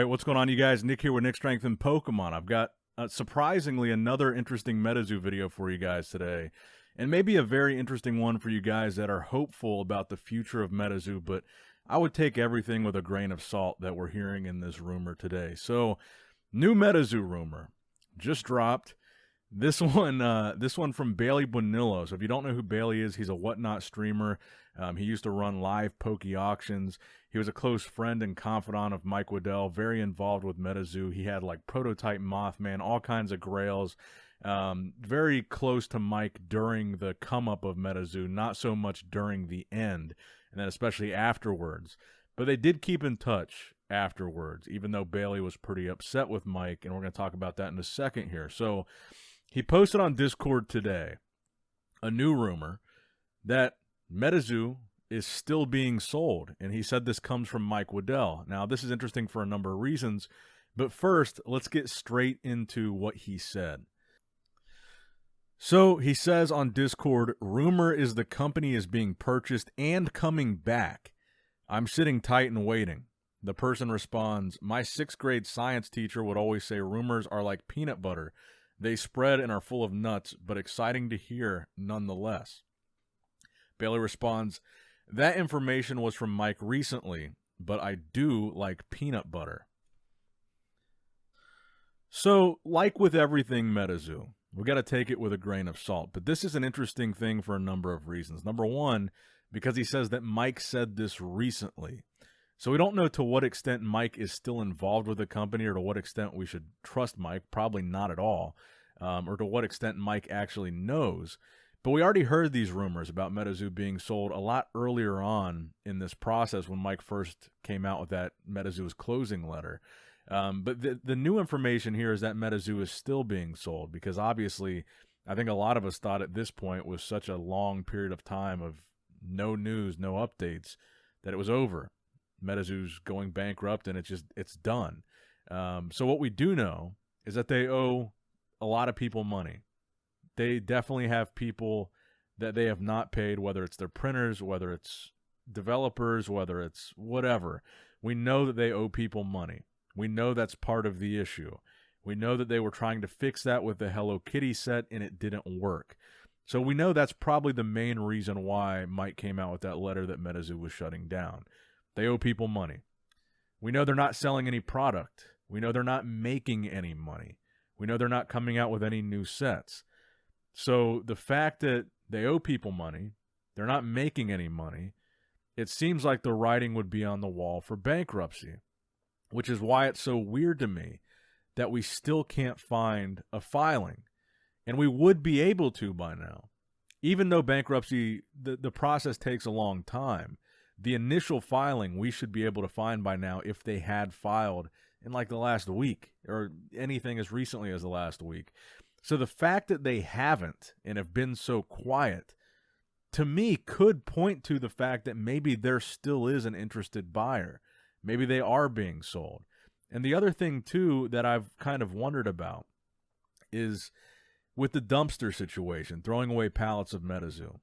right, what's going on, you guys? Nick here with Nick Strength and Pokemon. I've got, surprisingly, another interesting Metazoo video for you guys today. And maybe a very interesting one for you guys that are hopeful about the future of Metazoo, but I would take everything with a grain of salt that we're hearing in this rumor today. So, new Metazoo rumor just dropped. This one from Bailey Bonillo. So if you don't know who Bailey is, he's a Whatnot streamer. He used to run live Poke auctions. He was a close friend and confidant of Mike Waddell, very involved with Metazoo. He had like Prototype Mothman, all kinds of grails. Very close to Mike during the come-up of Metazoo, not so much during the end, and then especially afterwards. But they did keep in touch afterwards, even though Bailey was pretty upset with Mike, and we're going to talk about that in a second here. So he posted on Discord today a new rumor that Metazoo is still being sold, and he said this comes from Mike Waddell. Now, this is interesting for a number of reasons, but first, let's get straight into what he said. So, he says on Discord, rumor is the company is being purchased and coming back. I'm sitting tight and waiting. The person responds, my 6th grade science teacher would always say rumors are like peanut butter. They spread and are full of nuts, but exciting to hear nonetheless. Bailey responds, that information was from Mike recently, but I do like peanut butter. So, like with everything Metazoo, we got to take it with a grain of salt. But this is an interesting thing for a number of reasons. Number one, because he says that Mike said this recently. So we don't know to what extent Mike is still involved with the company or to what extent we should trust Mike. Probably not at all. Or to what extent Mike actually knows. But we already heard these rumors about Metazoo being sold a lot earlier on in this process when Mike first came out with that Metazoo's closing letter. But the new information here is that Metazoo is still being sold because obviously I think a lot of us thought at this point with such a long period of time of no news, no updates, that it was over. Metazoo's going bankrupt and it's done. So what we do know is that they owe a lot of people money. They definitely have people that they have not paid, whether it's their printers, whether it's developers, whether it's whatever. We know that they owe people money. We know that's part of the issue. We know that they were trying to fix that with the Hello Kitty set and it didn't work. So we know that's probably the main reason why Mike came out with that letter that Metazoo was shutting down. They owe people money. We know they're not selling any product. We know they're not making any money. We know they're not coming out with any new sets. So the fact that they owe people money, they're not making any money, it seems like the writing would be on the wall for bankruptcy, which is why it's so weird to me that we still can't find a filing. And we would be able to by now. Even though bankruptcy, the process takes a long time, the initial filing we should be able to find by now if they had filed in like the last week or anything as recently as the last week. So the fact that they haven't and have been so quiet, to me, could point to the fact that maybe there still is an interested buyer. Maybe they are being sold. And the other thing, too, that I've kind of wondered about is with the dumpster situation, throwing away pallets of Metazoo.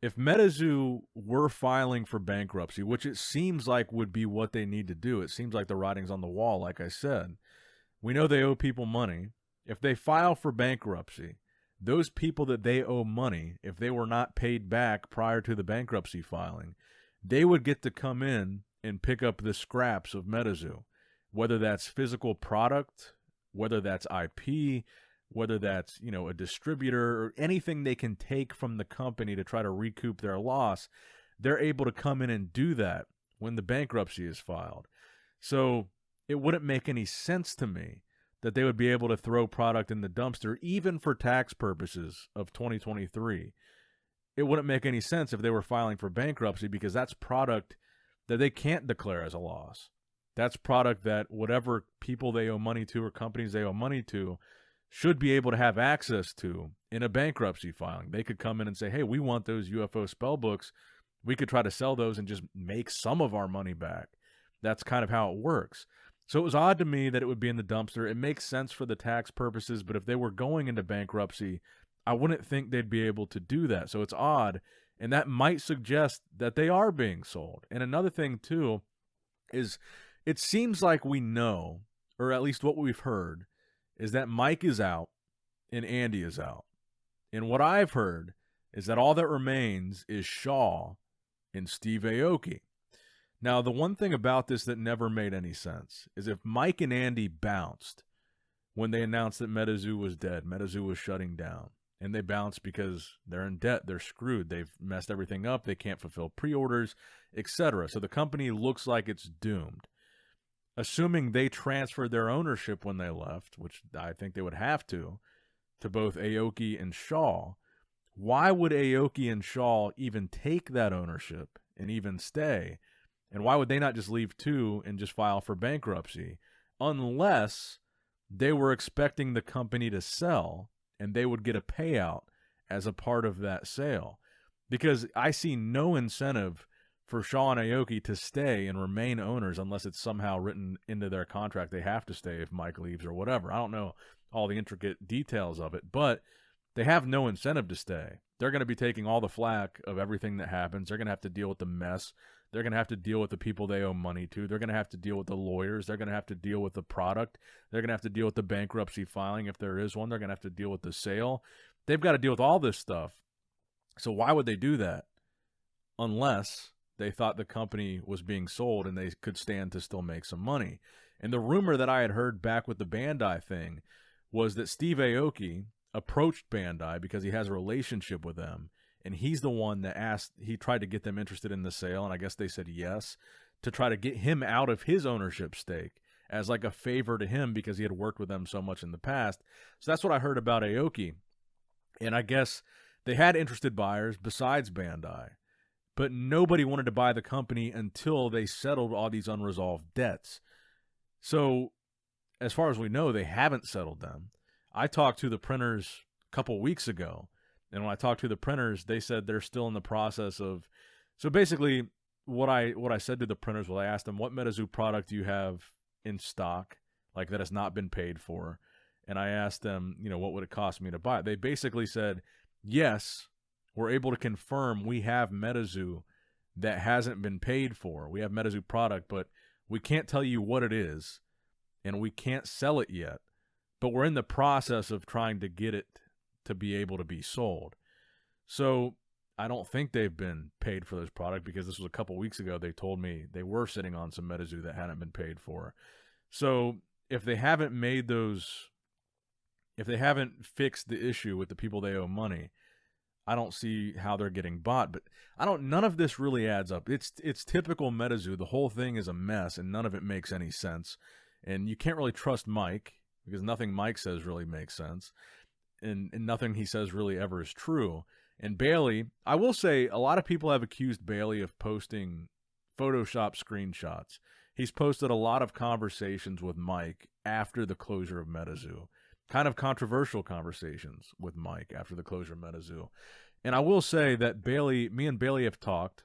If Metazoo were filing for bankruptcy, which it seems like would be what they need to do, it seems like the writing's on the wall, like I said. We know they owe people money. If they file for bankruptcy, those people that they owe money, if they were not paid back prior to the bankruptcy filing, they would get to come in and pick up the scraps of Metazoo, whether that's physical product, whether that's IP, whether that's, a distributor or anything they can take from the company to try to recoup their loss. They're able to come in and do that when the bankruptcy is filed. So it wouldn't make any sense to me that they would be able to throw product in the dumpster, even for tax purposes of 2023. It wouldn't make any sense if they were filing for bankruptcy because that's product that they can't declare as a loss. That's product that whatever people they owe money to or companies they owe money to should be able to have access to in a bankruptcy filing. They could come in and say, hey, we want those UFO spell books. We could try to sell those and just make some of our money back. That's kind of how it works. So it was odd to me that it would be in the dumpster. It makes sense for the tax purposes, but if they were going into bankruptcy, I wouldn't think they'd be able to do that. So it's odd, and that might suggest that they are being sold. And another thing, too, is it seems like we know, or at least what we've heard, is that Mike is out and Andy is out. And what I've heard is that all that remains is Shaw and Steve Aoki. Now, the one thing about this that never made any sense is if Mike and Andy bounced when they announced that Metazoo was dead, Metazoo was shutting down, and they bounced because they're in debt, they're screwed, they've messed everything up, they can't fulfill pre-orders, etc. So the company looks like it's doomed. Assuming they transferred their ownership when they left, which I think they would have to both Aoki and Shaw, why would Aoki and Shaw even take that ownership and even stay? And why would they not just leave too and just file for bankruptcy? Unless they were expecting the company to sell and they would get a payout as a part of that sale. Because I see no incentive for Shaw and Aoki to stay and remain owners unless it's somehow written into their contract they have to stay if Mike leaves or whatever. I don't know all the intricate details of it, but they have no incentive to stay. They're going to be taking all the flack of everything that happens. They're going to have to deal with the mess. They're going to have to deal with the people they owe money to. They're going to have to deal with the lawyers. They're going to have to deal with the product. They're going to have to deal with the bankruptcy filing if there is one. They're going to have to deal with the sale. They've got to deal with all this stuff. So why would they do that unless they thought the company was being sold and they could stand to still make some money? And the rumor that I had heard back with the Bandai thing was that Steve Aoki approached Bandai because he has a relationship with them, and he's the one that he tried to get them interested in the sale, and I guess they said yes, to try to get him out of his ownership stake as like a favor to him because he had worked with them so much in the past. So that's what I heard about Aoki. And I guess they had interested buyers besides Bandai, but nobody wanted to buy the company until they settled all these unresolved debts. So as far as we know, they haven't settled them. I talked to the printers a couple weeks ago, and when I talked to the printers, they said they're still in the process of. So basically, what I said to the printers was I asked them, what Metazoo product do you have in stock, like that has not been paid for? And I asked them, what would it cost me to buy it? They basically said, yes, we're able to confirm we have Metazoo that hasn't been paid for. We have Metazoo product, but we can't tell you what it is, and we can't sell it yet. But we're in the process of trying to get it to be able to be sold. So I don't think they've been paid for this product because this was a couple weeks ago. They told me they were sitting on some Metazoo that hadn't been paid for. So if they haven't fixed the issue with the people they owe money, I don't see how they're getting bought. But none of this really adds up. It's typical Metazoo. The whole thing is a mess and none of it makes any sense. And you can't really trust Mike because nothing Mike says really makes sense. And nothing he says really ever is true. And Bailey, I will say a lot of people have accused Bailey of posting Photoshop screenshots. He's posted a lot of conversations with Mike after the closure of Metazoo. Kind of controversial conversations with Mike after the closure of Metazoo. And I will say that me and Bailey have talked,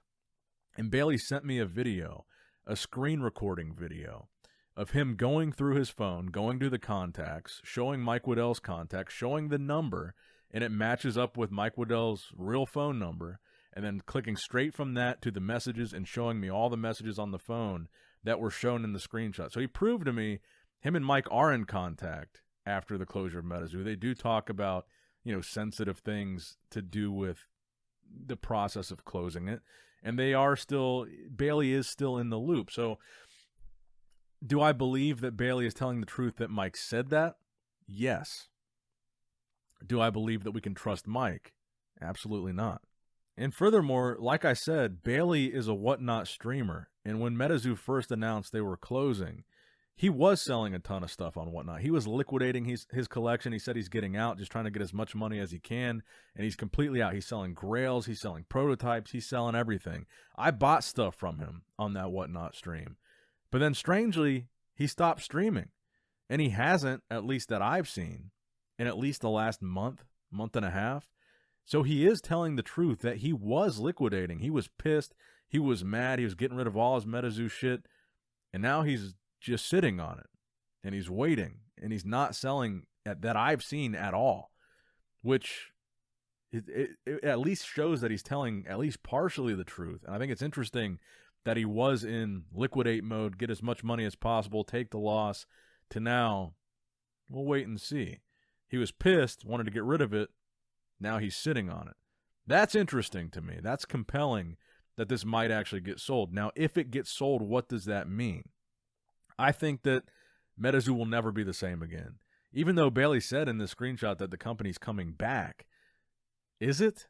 and Bailey sent me a video, a screen recording video, of him going through his phone, going to the contacts, showing Mike Waddell's contacts, showing the number, and it matches up with Mike Waddell's real phone number, and then clicking straight from that to the messages and showing me all the messages on the phone that were shown in the screenshot. So he proved to me him and Mike are in contact after the closure of Metazoo. They do talk about, sensitive things to do with the process of closing it, and Bailey is still in the loop. So do I believe that Bailey is telling the truth that Mike said that? Yes. Do I believe that we can trust Mike? Absolutely not. And furthermore, like I said, Bailey is a Whatnot streamer. And when Metazoo first announced they were closing, he was selling a ton of stuff on Whatnot. He was liquidating his collection. He said he's getting out, just trying to get as much money as he can. And he's completely out. He's selling grails. He's selling prototypes. He's selling everything. I bought stuff from him on that Whatnot stream. But then strangely, he stopped streaming. And he hasn't, at least that I've seen, in at least the last month and a half. So he is telling the truth that he was liquidating. He was pissed. He was mad. He was getting rid of all his Metazoo shit. And now he's just sitting on it. And he's waiting. And he's not selling that I've seen at all. Which it at least shows that he's telling at least partially the truth. And I think it's interesting that he was in liquidate mode, get as much money as possible, take the loss, to now, we'll wait and see. He was pissed, wanted to get rid of it. Now he's sitting on it. That's interesting to me. That's compelling that this might actually get sold. Now, if it gets sold, what does that mean? I think that Metazoo will never be the same again. Even though Bailey said in the screenshot that the company's coming back, is it?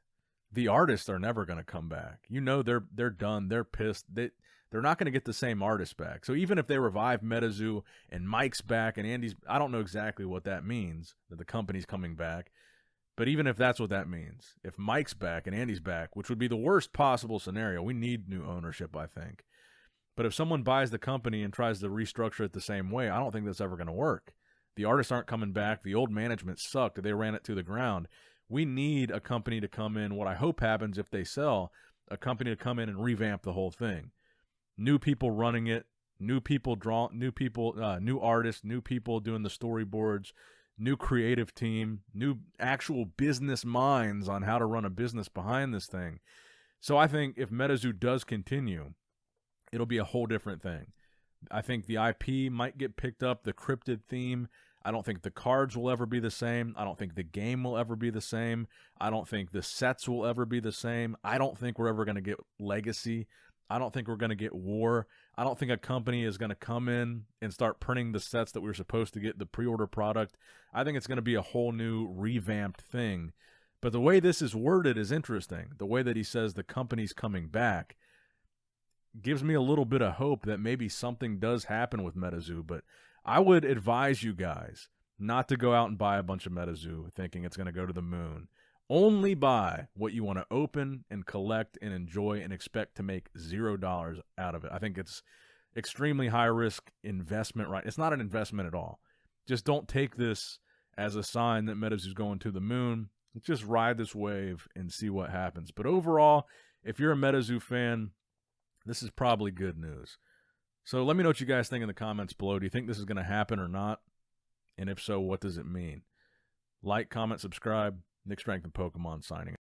The artists are never going to come back. You know they're done. They're pissed. They're not going to get the same artists back. So even if they revive Metazoo and Mike's back and Andy's, I don't know exactly what that means, that the company's coming back. But even if that's what that means, if Mike's back and Andy's back, which would be the worst possible scenario, we need new ownership, I think. But if someone buys the company and tries to restructure it the same way, I don't think that's ever going to work. The artists aren't coming back. The old management sucked. They ran it to the ground. We need a company to come in. What I hope happens if they sell, a company to come in and revamp the whole thing. New people running it, new artists, new people doing the storyboards, new creative team, new actual business minds on how to run a business behind this thing. So I think if Metazoo does continue, it'll be a whole different thing. I think the IP might get picked up, the cryptid theme. I don't think the cards will ever be the same. I don't think the game will ever be the same. I don't think the sets will ever be the same. I don't think we're ever going to get Legacy. I don't think we're going to get War. I don't think a company is going to come in and start printing the sets that we were supposed to get, the pre-order product. I think it's going to be a whole new revamped thing. But the way this is worded is interesting. The way that he says the company's coming back gives me a little bit of hope that maybe something does happen with Metazoo. But I would advise you guys not to go out and buy a bunch of Metazoo thinking it's going to go to the moon. Only buy what you want to open and collect and enjoy and expect to make $0 out of it. I think it's extremely high-risk investment, right? It's not an investment at all. Just don't take this as a sign that Metazoo's going to the moon. Just ride this wave and see what happens. But overall, if you're a Metazoo fan, this is probably good news. So let me know what you guys think in the comments below. Do you think this is going to happen or not? And if so, what does it mean? Like, comment, subscribe. Nick Strength and Pokemon signing out.